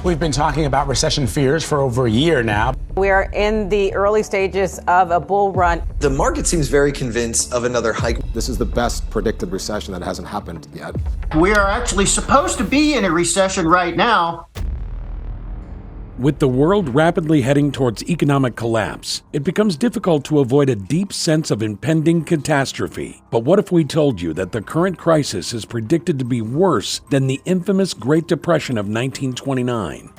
We've been talking about recession fears for over a year now. We are in the early stages of a bull run. The market seems very convinced of another hike. This is the best predicted recession that hasn't happened yet. We are actually supposed to be in a recession right now. With the world rapidly heading towards economic collapse, it becomes difficult to avoid a deep sense of impending catastrophe. But what if we told you that the current crisis is predicted to be worse than the infamous Great Depression of 1929?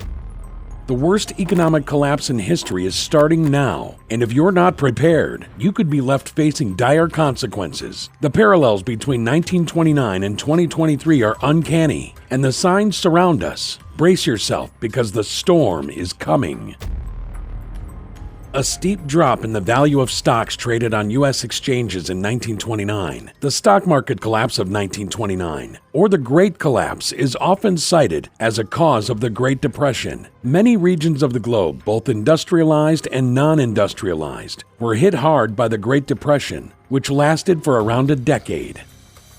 The worst economic collapse in history is starting now, and if you're not prepared, you could be left facing dire consequences. The parallels between 1929 and 2023 are uncanny, and the signs surround us. Brace yourself, because the storm is coming. A steep drop in the value of stocks traded on U.S. exchanges in 1929, the stock market collapse of 1929, or the Great Collapse is often cited as a cause of the Great Depression. Many regions of the globe, both industrialized and non-industrialized, were hit hard by the Great Depression, which lasted for around a decade.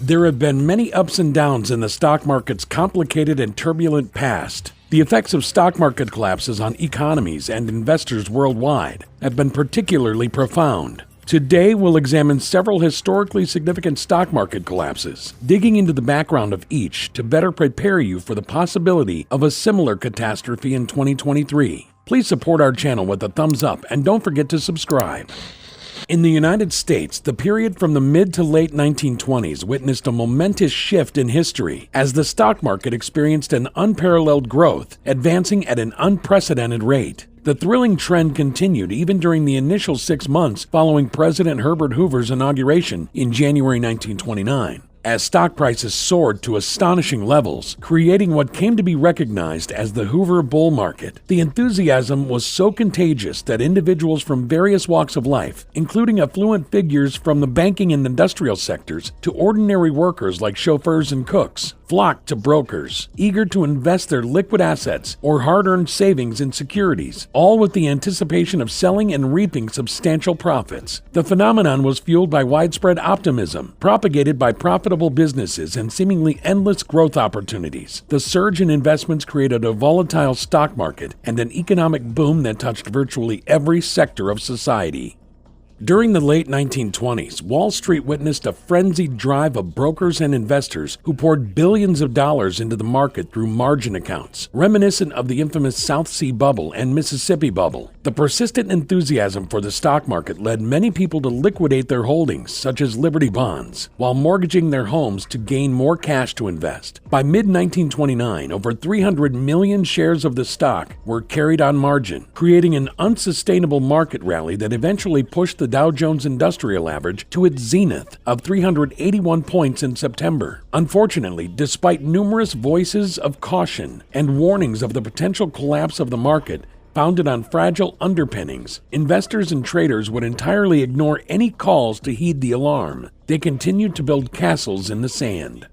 There have been many ups and downs in the stock market's complicated and turbulent past. The effects of stock market collapses on economies and investors worldwide have been particularly profound. Today, we'll examine several historically significant stock market collapses, digging into the background of each to better prepare you for the possibility of a similar catastrophe in 2023. Please support our channel with a thumbs up and don't forget to subscribe. In the United States, the period from the mid to late 1920s witnessed a momentous shift in history as the stock market experienced an unparalleled growth, advancing at an unprecedented rate. The thrilling trend continued even during the initial 6 months following President Herbert Hoover's inauguration in January 1929. As stock prices soared to astonishing levels, creating what came to be recognized as the Hoover bull market. The enthusiasm was so contagious that individuals from various walks of life, including affluent figures from the banking and industrial sectors to ordinary workers like chauffeurs and cooks, flocked to brokers, eager to invest their liquid assets or hard-earned savings in securities, all with the anticipation of selling and reaping substantial profits. The phenomenon was fueled by widespread optimism, propagated by profitable businesses and seemingly endless growth opportunities. The surge in investments created a volatile stock market and an economic boom that touched virtually every sector of society. During the late 1920s, Wall Street witnessed a frenzied drive of brokers and investors who poured billions of dollars into the market through margin accounts, reminiscent of the infamous South Sea Bubble and Mississippi Bubble. The persistent enthusiasm for the stock market led many people to liquidate their holdings, such as Liberty bonds, while mortgaging their homes to gain more cash to invest. By mid-1929, over 300 million shares of the stock were carried on margin, creating an unsustainable market rally that eventually pushed the Dow Jones Industrial Average to its zenith of 381 points in September. Unfortunately, despite numerous voices of caution and warnings of the potential collapse of the market founded on fragile underpinnings, investors and traders would entirely ignore any calls to heed the alarm. They continued to build castles in the sand.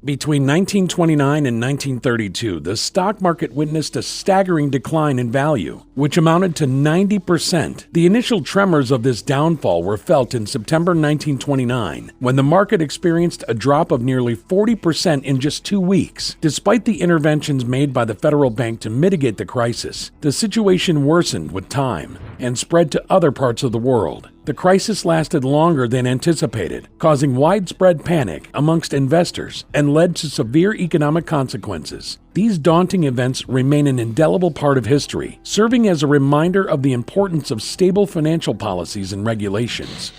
Between 1929 and 1932, the stock market witnessed a staggering decline in value, which amounted to 90%. The initial tremors of this downfall were felt in September 1929, when the market experienced a drop of nearly 40% in just 2 weeks. Despite the interventions made by the federal bank to mitigate the crisis, the situation worsened with time and spread to other parts of the world. The crisis lasted longer than anticipated, causing widespread panic amongst investors and led to severe economic consequences. These daunting events remain an indelible part of history, serving as a reminder of the importance of stable financial policies and regulations.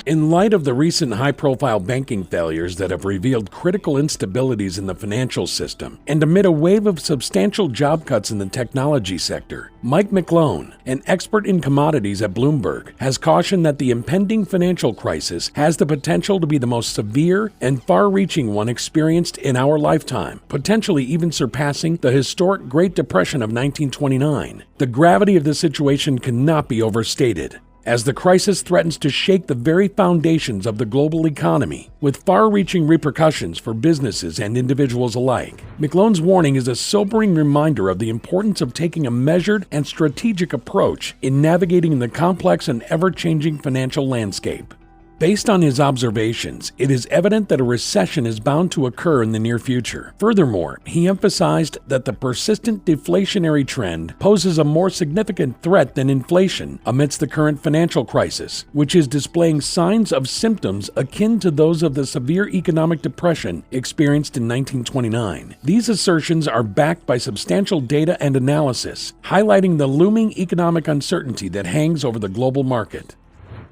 In light of the recent high-profile banking failures that have revealed critical instabilities in the financial system, and amid a wave of substantial job cuts in the technology sector, Mike McClone, an expert in commodities at Bloomberg, has cautioned that the impending financial crisis has the potential to be the most severe and far-reaching one experienced in our lifetime, potentially even surpassing the historic Great Depression of 1929. The gravity of the situation cannot be overstated, as the crisis threatens to shake the very foundations of the global economy, with far-reaching repercussions for businesses and individuals alike. McClone's warning is a sobering reminder of the importance of taking a measured and strategic approach in navigating the complex and ever-changing financial landscape. Based on his observations, it is evident that a recession is bound to occur in the near future. Furthermore, he emphasized that the persistent deflationary trend poses a more significant threat than inflation amidst the current financial crisis, which is displaying signs of symptoms akin to those of the severe economic depression experienced in 1929. These assertions are backed by substantial data and analysis, highlighting the looming economic uncertainty that hangs over the global market.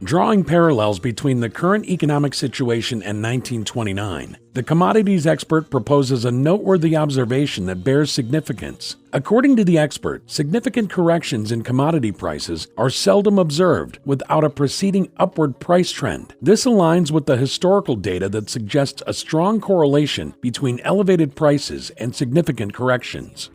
Drawing parallels between the current economic situation and 1929, the commodities expert proposes a noteworthy observation that bears significance. According to the expert, significant corrections in commodity prices are seldom observed without a preceding upward price trend. This aligns with the historical data that suggests a strong correlation between elevated prices and significant corrections.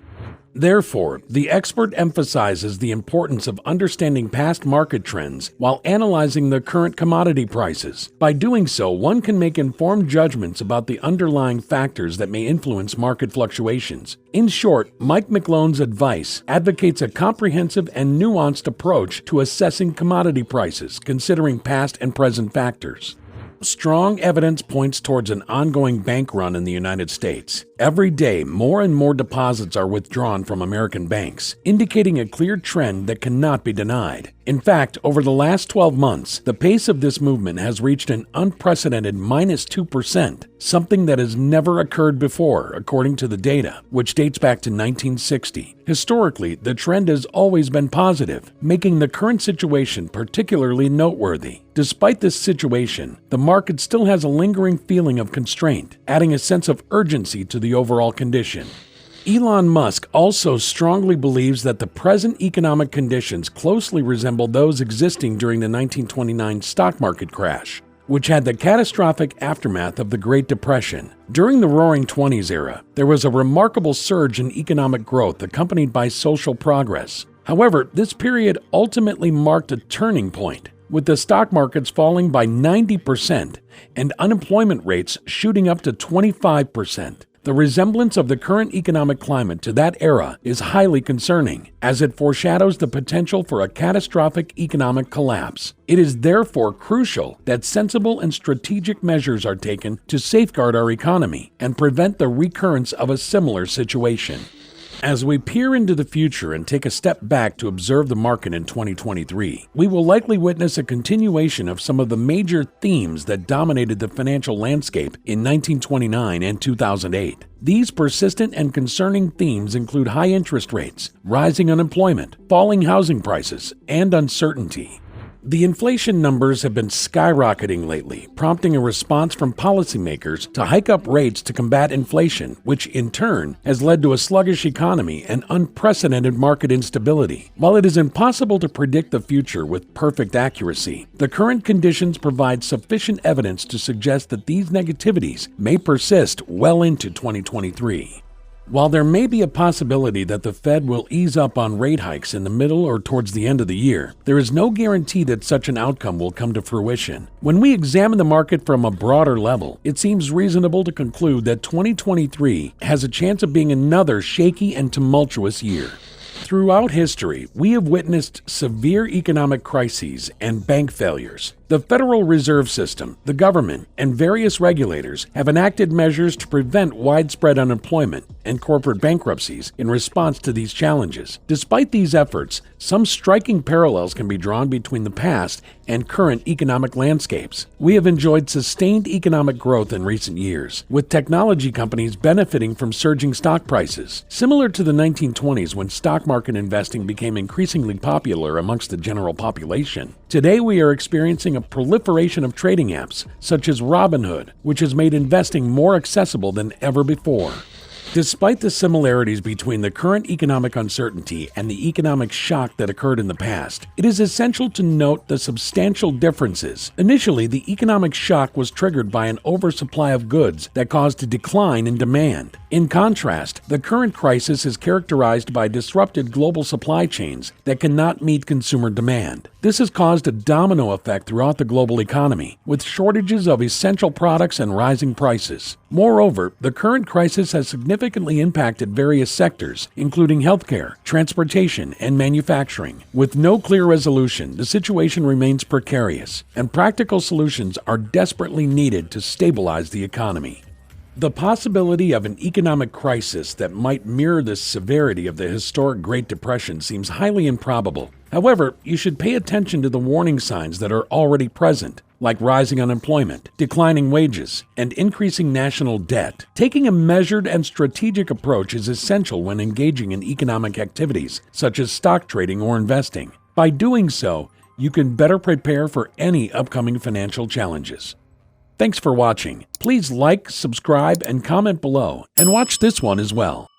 Therefore, the expert emphasizes the importance of understanding past market trends while analyzing the current commodity prices. By doing so, one can make informed judgments about the underlying factors that may influence market fluctuations. In short, Mike McLone's advice advocates a comprehensive and nuanced approach to assessing commodity prices, considering past and present factors. Strong evidence points towards an ongoing bank run in the United States. Every day, more and more deposits are withdrawn from American banks, indicating a clear trend that cannot be denied. In fact, over the last 12 months, the pace of this movement has reached an unprecedented -2%, something that has never occurred before, according to the data, which dates back to 1960. Historically, the trend has always been positive, making the current situation particularly noteworthy. Despite this situation, the market still has a lingering feeling of constraint, adding a sense of urgency to the overall condition. Elon Musk also strongly believes that the present economic conditions closely resemble those existing during the 1929 stock market crash, which had the catastrophic aftermath of the Great Depression. During the Roaring Twenties era, there was a remarkable surge in economic growth accompanied by social progress. However, this period ultimately marked a turning point, with the stock markets falling by 90% and unemployment rates shooting up to 25%. The resemblance of the current economic climate to that era is highly concerning, as it foreshadows the potential for a catastrophic economic collapse. It is therefore crucial that sensible and strategic measures are taken to safeguard our economy and prevent the recurrence of a similar situation. As we peer into the future and take a step back to observe the market in 2023, we will likely witness a continuation of some of the major themes that dominated the financial landscape in 1929 and 2008. These persistent and concerning themes include high interest rates, rising unemployment, falling housing prices, and uncertainty. The inflation numbers have been skyrocketing lately, prompting a response from policymakers to hike up rates to combat inflation, which in turn has led to a sluggish economy and unprecedented market instability. While it is impossible to predict the future with perfect accuracy, the current conditions provide sufficient evidence to suggest that these negativities may persist well into 2023. While there may be a possibility that the Fed will ease up on rate hikes in the middle or towards the end of the year, there is no guarantee that such an outcome will come to fruition. When we examine the market from a broader level, it seems reasonable to conclude that 2023 has a chance of being another shaky and tumultuous year. Throughout history, we have witnessed severe economic crises and bank failures. The Federal Reserve System, the government, and various regulators have enacted measures to prevent widespread unemployment and corporate bankruptcies in response to these challenges. Despite these efforts, some striking parallels can be drawn between the past and current economic landscapes. We have enjoyed sustained economic growth in recent years, with technology companies benefiting from surging stock prices. Similar to the 1920s when stock market investing became increasingly popular amongst the general population, today we are experiencing a proliferation of trading apps, such as Robinhood, which has made investing more accessible than ever before. Despite the similarities between the current economic uncertainty and the economic shock that occurred in the past, it is essential to note the substantial differences. Initially, the economic shock was triggered by an oversupply of goods that caused a decline in demand. In contrast, the current crisis is characterized by disrupted global supply chains that cannot meet consumer demand. This has caused a domino effect throughout the global economy, with shortages of essential products and rising prices. Moreover, the current crisis has significantly impacted various sectors, including healthcare, transportation, and manufacturing. With no clear resolution, the situation remains precarious, and practical solutions are desperately needed to stabilize the economy. The possibility of an economic crisis that might mirror the severity of the historic Great Depression seems highly improbable. However, you should pay attention to the warning signs that are already present, like rising unemployment, declining wages, and increasing national debt. Taking a measured and strategic approach is essential when engaging in economic activities, such as stock trading or investing. By doing so, you can better prepare for any upcoming financial challenges. Thanks for watching. Please like, subscribe, and comment below, and watch this one as well.